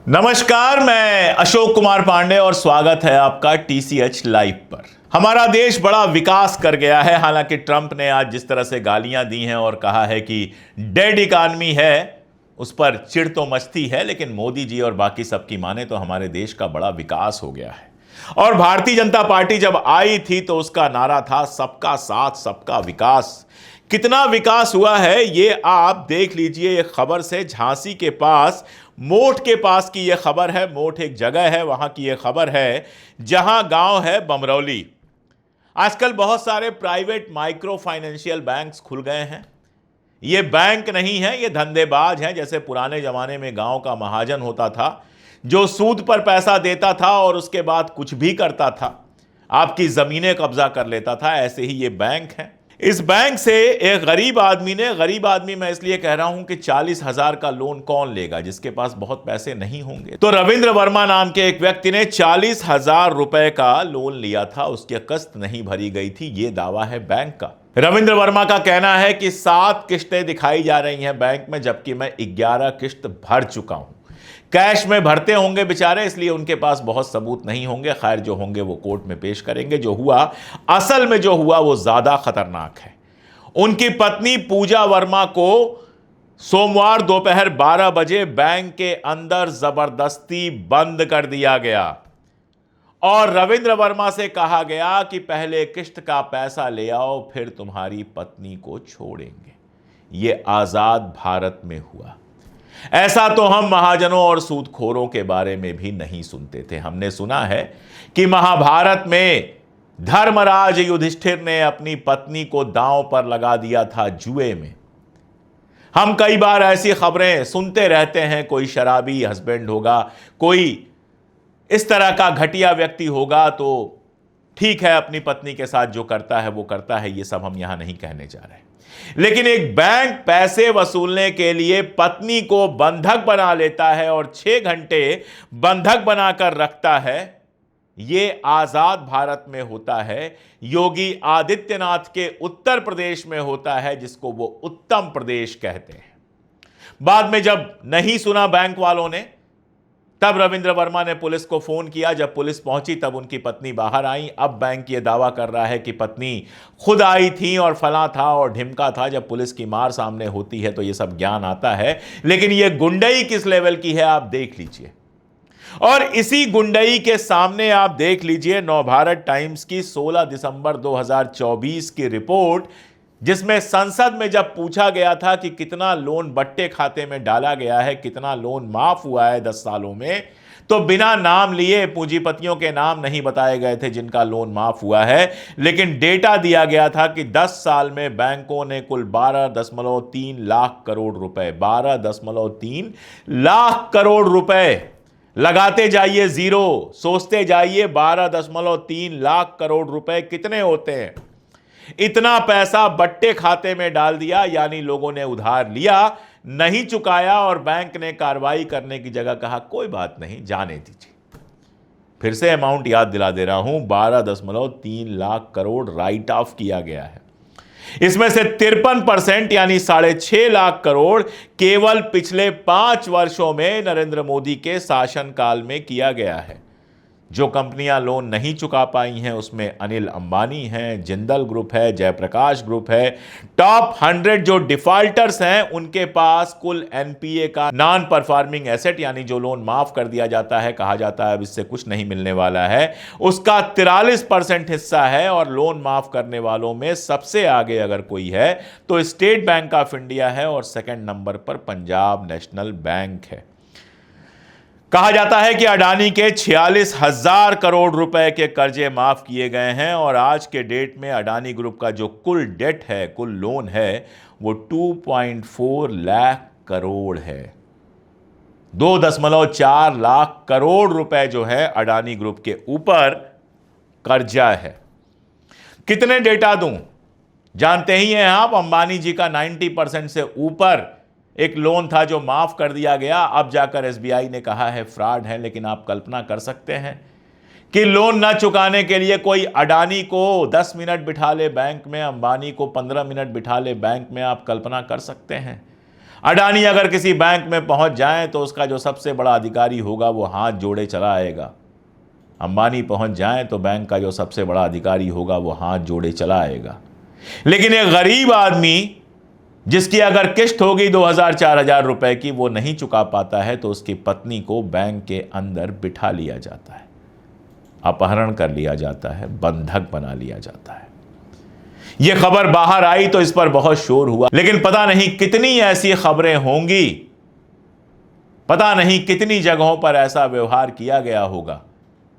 नमस्कार, मैं अशोक कुमार पांडे और स्वागत है आपका टीसीएच लाइव पर। हमारा देश बड़ा विकास कर गया है। हालांकि ट्रंप ने आज जिस तरह से गालियां दी हैं और कहा है कि डेड इकॉनमी है, उस पर चिढ़ तो मचती है, लेकिन मोदी जी और बाकी सबकी माने तो हमारे देश का बड़ा विकास हो गया है। और भारतीय जनता पार्टी जब आई थी तो उसका नारा था सबका साथ सबका विकास। कितना विकास हुआ है ये आप देख लीजिए। एक खबर से झांसी के पास मोठ के पास की यह खबर है। मोठ एक जगह है, वहां की यह खबर है जहां गांव है बमरौली। आजकल बहुत सारे प्राइवेट माइक्रो फाइनेंशियल बैंक्स खुल गए हैं। ये बैंक नहीं है, ये धंधेबाज हैं। जैसे पुराने जमाने में गांव का महाजन होता था जो सूद पर पैसा देता था और उसके बाद कुछ भी करता था, आपकी जमीनें कब्जा कर लेता था, ऐसे ही ये बैंक है। इस बैंक से एक गरीब आदमी मैं इसलिए कह रहा हूं कि 40,000 का लोन कौन लेगा जिसके पास बहुत पैसे नहीं होंगे। तो रविंद्र वर्मा नाम के एक व्यक्ति ने 40,000 रुपए का लोन लिया था, उसकी किस्त नहीं भरी गई थी, यह दावा है बैंक का। रविंद्र वर्मा का कहना है कि 7 किस्तें दिखाई जा रही हैं बैंक में, जबकि मैं 11 किस्त भर चुका हूं। कैश में भरते होंगे बेचारे, इसलिए उनके पास बहुत सबूत नहीं होंगे। खैर, जो होंगे वो कोर्ट में पेश करेंगे। जो हुआ, असल में जो हुआ वो ज्यादा खतरनाक है। उनकी पत्नी पूजा वर्मा को सोमवार दोपहर 12 बजे बैंक के अंदर जबरदस्ती बंद कर दिया गया और रविंद्र वर्मा से कहा गया कि पहले किस्त का पैसा ले आओ, फिर तुम्हारी पत्नी को छोड़ेंगे। यह आजाद भारत में हुआ। ऐसा तो हम महाजनों और सूदखोरों के बारे में भी नहीं सुनते थे। हमने सुना है कि महाभारत में धर्मराज युधिष्ठिर ने अपनी पत्नी को दांव पर लगा दिया था जुए में। हम कई बार ऐसी खबरें सुनते रहते हैं, कोई शराबी हस्बैंड होगा, कोई इस तरह का घटिया व्यक्ति होगा, तो ठीक है, अपनी पत्नी के साथ जो करता है वो करता है। ये सब हम यहां नहीं कहने जा रहे। लेकिन एक बैंक पैसे वसूलने के लिए पत्नी को बंधक बना लेता है और 6 घंटे बंधक बनाकर रखता है। यह आजाद भारत में होता है, योगी आदित्यनाथ के उत्तर प्रदेश में होता है, जिसको वो उत्तम प्रदेश कहते हैं। बाद में जब नहीं सुना बैंक वालों ने, तब रविंद्र वर्मा ने पुलिस को फोन किया। जब पुलिस पहुंची तब उनकी पत्नी बाहर आई। अब बैंक ये दावा कर रहा है कि पत्नी खुद आई थी और फला था और ढिमका था। जब पुलिस की मार सामने होती है तो ये सब ज्ञान आता है। लेकिन ये गुंडई किस लेवल की है आप देख लीजिए। और इसी गुंडई के सामने आप देख लीजिए नवभारत टाइम्स की 16 दिसंबर 2024 की रिपोर्ट, जिसमें संसद में जब पूछा गया था कि कितना लोन बट्टे खाते में डाला गया है, कितना लोन माफ हुआ है 10 सालों में, तो बिना नाम लिए पूंजीपतियों के नाम नहीं बताए गए थे जिनका लोन माफ हुआ है। लेकिन डेटा दिया गया था कि 10 साल में बैंकों ने कुल 12.3 लाख करोड़ रुपए, 12.3 लाख करोड़ रुपए, लगाते जाइए जीरो, सोचते जाइए 12.3 लाख करोड़ रुपए कितने होते हैं। इतना पैसा बट्टे खाते में डाल दिया, यानी लोगों ने उधार लिया, नहीं चुकाया और बैंक ने कार्रवाई करने की जगह कहा कोई बात नहीं, जाने दीजिए। फिर से अमाउंट याद दिला दे रहा हूं, 12.3 लाख करोड़ राइट ऑफ किया गया है। इसमें से 53% यानी 6.5 लाख करोड़ केवल पिछले 5 वर्षों में नरेंद्र मोदी के शासनकाल में किया गया है। जो कंपनियां लोन नहीं चुका पाई हैं उसमें अनिल अंबानी हैं, जिंदल ग्रुप है, जयप्रकाश ग्रुप है। टॉप 100 जो डिफॉल्टर्स हैं उनके पास कुल एनपीए का, नॉन परफॉर्मिंग एसेट, यानी जो लोन माफ कर दिया जाता है, कहा जाता है अब इससे कुछ नहीं मिलने वाला है, उसका 43% हिस्सा है। और लोन माफ करने वालों में सबसे आगे अगर कोई है तो स्टेट बैंक ऑफ इंडिया है और सेकंड नंबर पर पंजाब नेशनल बैंक है। कहा जाता है कि अडानी के 46,000 करोड़ रुपए के कर्जे माफ किए गए हैं और आज के डेट में अडानी ग्रुप का जो कुल डेट है, कुल लोन है, वो 2.4 लाख करोड़ है। 2.4 लाख करोड़ रुपए जो है अडानी ग्रुप के ऊपर कर्जा है। कितने डेटा दूं, जानते ही हैं आप। अंबानी जी का 90% से ऊपर एक लोन था जो माफ कर दिया गया। अब जाकर एसबीआई ने कहा है फ्रॉड है। लेकिन आप कल्पना कर सकते हैं कि लोन ना चुकाने के लिए कोई अडानी को 10 मिनट बिठा ले बैंक में, अंबानी को 15 मिनट बिठा ले बैंक में। आप कल्पना कर सकते हैं अडानी अगर किसी बैंक में पहुंच जाए तो उसका जो सबसे बड़ा अधिकारी होगा वो हाथ जोड़े चला आएगा। अंबानी पहुंच जाए तो बैंक का जो सबसे बड़ा अधिकारी होगा वो हाथ जोड़े चला आएगा। लेकिन एक गरीब आदमी जिसकी अगर किस्त होगी 2000-4000 रुपए की, वो नहीं चुका पाता है तो उसकी पत्नी को बैंक के अंदर बिठा लिया जाता है, अपहरण कर लिया जाता है, बंधक बना लिया जाता है। यह खबर बाहर आई तो इस पर बहुत शोर हुआ, लेकिन पता नहीं कितनी ऐसी खबरें होंगी, पता नहीं कितनी जगहों पर ऐसा व्यवहार किया गया होगा।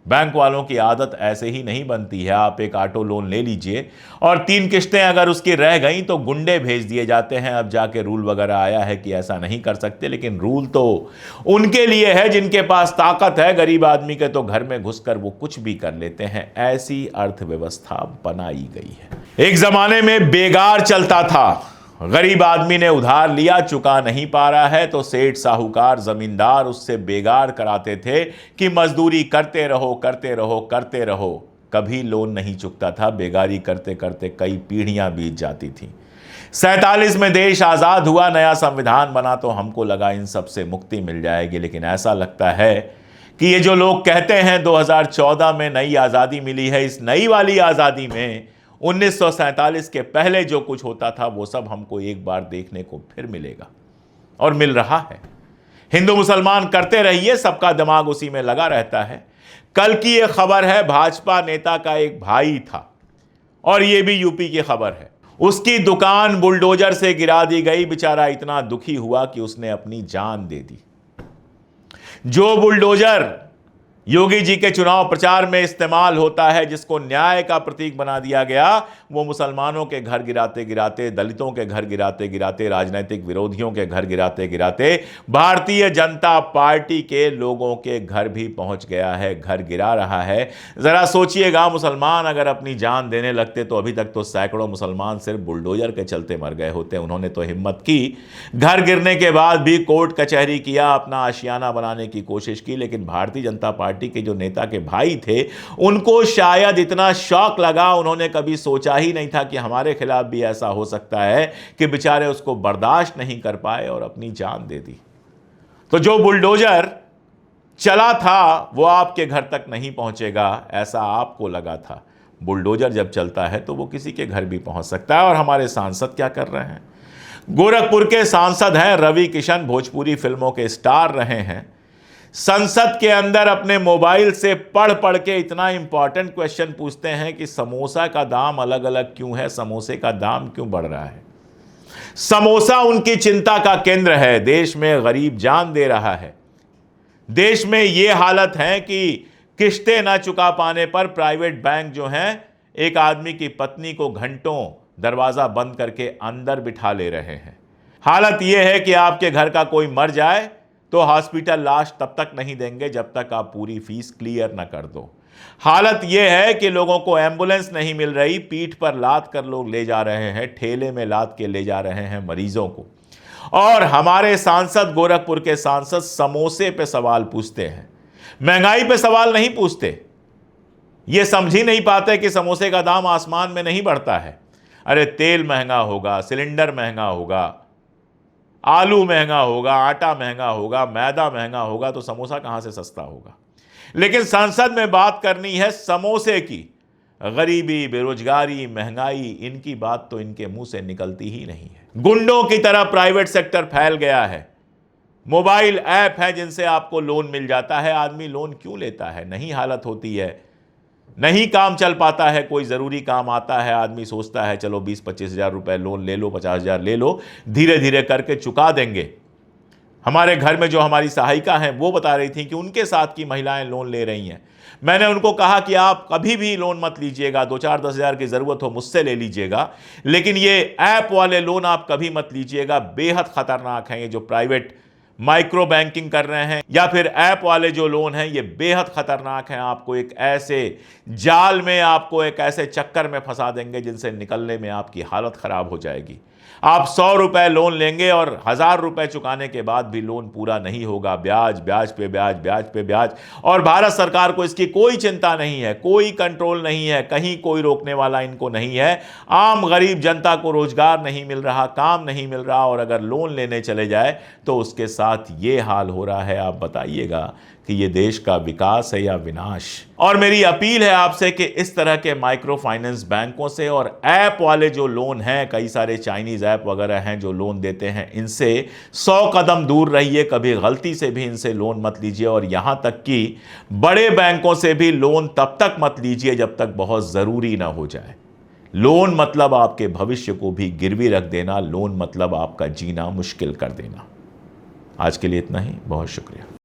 बैंक वालों की आदत ऐसे ही नहीं बनती है। आप एक ऑटो लोन ले लीजिए और 3 किस्तें अगर उसकी रह गई तो गुंडे भेज दिए जाते हैं। अब जाके रूल वगैरह आया है कि ऐसा नहीं कर सकते, लेकिन रूल तो उनके लिए है जिनके पास ताकत है। गरीब आदमी के तो घर में घुसकर वो कुछ भी कर लेते हैं। ऐसी अर्थव्यवस्था बनाई गई है। एक जमाने में बेगार चलता था, गरीब आदमी ने उधार लिया, चुका नहीं पा रहा है तो सेठ साहूकार जमींदार उससे बेगार कराते थे कि मजदूरी करते रहो करते रहो करते रहो। कभी लोन नहीं चुकता था। बेगारी करते करते कई पीढ़ियां बीत जाती थी। 47 में देश आजाद हुआ, नया संविधान बना तो हमको लगा इन सब से मुक्ति मिल जाएगी। लेकिन ऐसा लगता है कि ये जो लोग कहते हैं 2014 में नई आजादी मिली है, इस नई वाली आजादी में 1947 के पहले जो कुछ होता था वो सब हमको एक बार देखने को फिर मिलेगा और मिल रहा है। हिंदू मुसलमान करते रहिए, सबका दिमाग उसी में लगा रहता है। कल की एक खबर है, भाजपा नेता का एक भाई था और ये भी यूपी की खबर है। उसकी दुकान बुलडोजर से गिरा दी गई। बेचारा इतना दुखी हुआ कि उसने अपनी जान दे दी। जो बुलडोजर योगी जी के चुनाव प्रचार में इस्तेमाल होता है, जिसको न्याय का प्रतीक बना दिया गया, वो मुसलमानों के घर गिराते गिराते, दलितों के घर गिराते गिराते, राजनीतिक विरोधियों के घर गिराते गिराते भारतीय जनता पार्टी के लोगों के घर भी पहुंच गया है, घर गिरा रहा है। जरा सोचिएगा, मुसलमान अगर अपनी जान देने लगते तो अभी तक तो सैकड़ों मुसलमान सिर्फ बुलडोजर के चलते मर गए होते। उन्होंने तो हिम्मत की, घर गिरने के बाद भी कोर्ट कचहरी किया, अपना आशियाना बनाने की कोशिश की। लेकिन भारतीय जनता पार्टी के जो नेता के भाई थे, उनको शायद इतना शौक लगा, उन्होंने कभी सोचा ही नहीं था कि हमारे खिलाफ भी ऐसा हो सकता है, कि बेचारे उसको बर्दाश्त नहीं कर पाए और अपनी जान दे दी। तो जो बुलडोजर चला था वो आपके घर तक नहीं पहुंचेगा, ऐसा आपको लगा था। बुलडोजर जब चलता है तो वो किसी के घर भी पहुंच सकता है। और हमारे सांसद क्या कर रहे हैं? गोरखपुर के सांसद हैं रवि किशन, भोजपुरी फिल्मों के स्टार रहे हैं। संसद के अंदर अपने मोबाइल से पढ़ पढ़ के इतना इंपॉर्टेंट क्वेश्चन पूछते हैं कि समोसा का दाम अलग अलग क्यों है, समोसे का दाम क्यों बढ़ रहा है। समोसा उनकी चिंता का केंद्र है। देश में गरीब जान दे रहा है। देश में यह हालत है कि किस्तें ना चुका पाने पर प्राइवेट बैंक जो हैं, एक आदमी की पत्नी को घंटों दरवाजा बंद करके अंदर बिठा ले रहे हैं। हालत यह है कि आपके घर का कोई मर जाए तो हॉस्पिटल लाश तब तक नहीं देंगे जब तक आप पूरी फीस क्लियर ना कर दो। हालत यह है कि लोगों को एम्बुलेंस नहीं मिल रही, पीठ पर लाद कर लोग ले जा रहे हैं, ठेले में लाद के ले जा रहे हैं मरीजों को। और हमारे सांसद, गोरखपुर के सांसद, समोसे पे सवाल पूछते हैं, महंगाई पे सवाल नहीं पूछते। ये समझ ही नहीं पाते कि समोसे का दाम आसमान में नहीं बढ़ता है। अरे तेल महंगा होगा, सिलेंडर महंगा होगा, आलू महंगा होगा, आटा महंगा होगा, मैदा महंगा होगा, तो समोसा कहां से सस्ता होगा। लेकिन संसद में बात करनी है समोसे की। गरीबी, बेरोजगारी, महंगाई, इनकी बात तो इनके मुंह से निकलती ही नहीं है। गुंडों की तरह प्राइवेट सेक्टर फैल गया है। मोबाइल ऐप है जिनसे आपको लोन मिल जाता है। आदमी लोन क्यों लेता है? नहीं हालत होती है, नहीं काम चल पाता है, कोई ज़रूरी काम आता है, आदमी सोचता है चलो 20-25 हज़ार रुपये लोन ले लो, 50 हज़ार ले लो, धीरे धीरे करके चुका देंगे। हमारे घर में जो हमारी सहायिका हैं वो बता रही थी कि उनके साथ की महिलाएं लोन ले रही हैं। मैंने उनको कहा कि आप कभी भी लोन मत लीजिएगा, 2-4-10 हज़ार की ज़रूरत हो मुझसे ले लीजिएगा, लेकिन ये ऐप वाले लोन आप कभी मत लीजिएगा, बेहद ख़तरनाक हैं। ये जो प्राइवेट माइक्रो बैंकिंग कर रहे हैं या फिर ऐप वाले जो लोन हैं, ये बेहद खतरनाक हैं। आपको एक ऐसे जाल में, आपको एक ऐसे चक्कर में फंसा देंगे जिनसे निकलने में आपकी हालत खराब हो जाएगी। आप 100 रुपए लोन लेंगे और 1000 रुपए चुकाने के बाद भी लोन पूरा नहीं होगा। ब्याज ब्याज पे ब्याज, ब्याज पे ब्याज। और भारत सरकार को इसकी कोई चिंता नहीं है, कोई कंट्रोल नहीं है, कहीं कोई रोकने वाला इनको नहीं है। आम गरीब जनता को रोजगार नहीं मिल रहा, काम नहीं मिल रहा, और अगर लोन लेने चले जाए तो उसके साथ ये हाल हो रहा है। आप बताइएगा कि ये देश का विकास है या विनाश। और मेरी अपील है आपसे कि इस तरह के माइक्रो फाइनेंस बैंकों से और ऐप वाले जो लोन हैं, कई सारे चाइनीज ऐप वगैरह हैं जो लोन देते हैं, इनसे 100 कदम दूर रहिए। कभी गलती से भी इनसे लोन मत लीजिए। और यहां तक कि बड़े बैंकों से भी लोन तब तक मत लीजिए जब तक बहुत जरूरी ना हो जाए। लोन मतलब आपके भविष्य को भी गिरवी रख देना, लोन मतलब आपका जीना मुश्किल कर देना। आज के लिए इतना ही, बहुत शुक्रिया।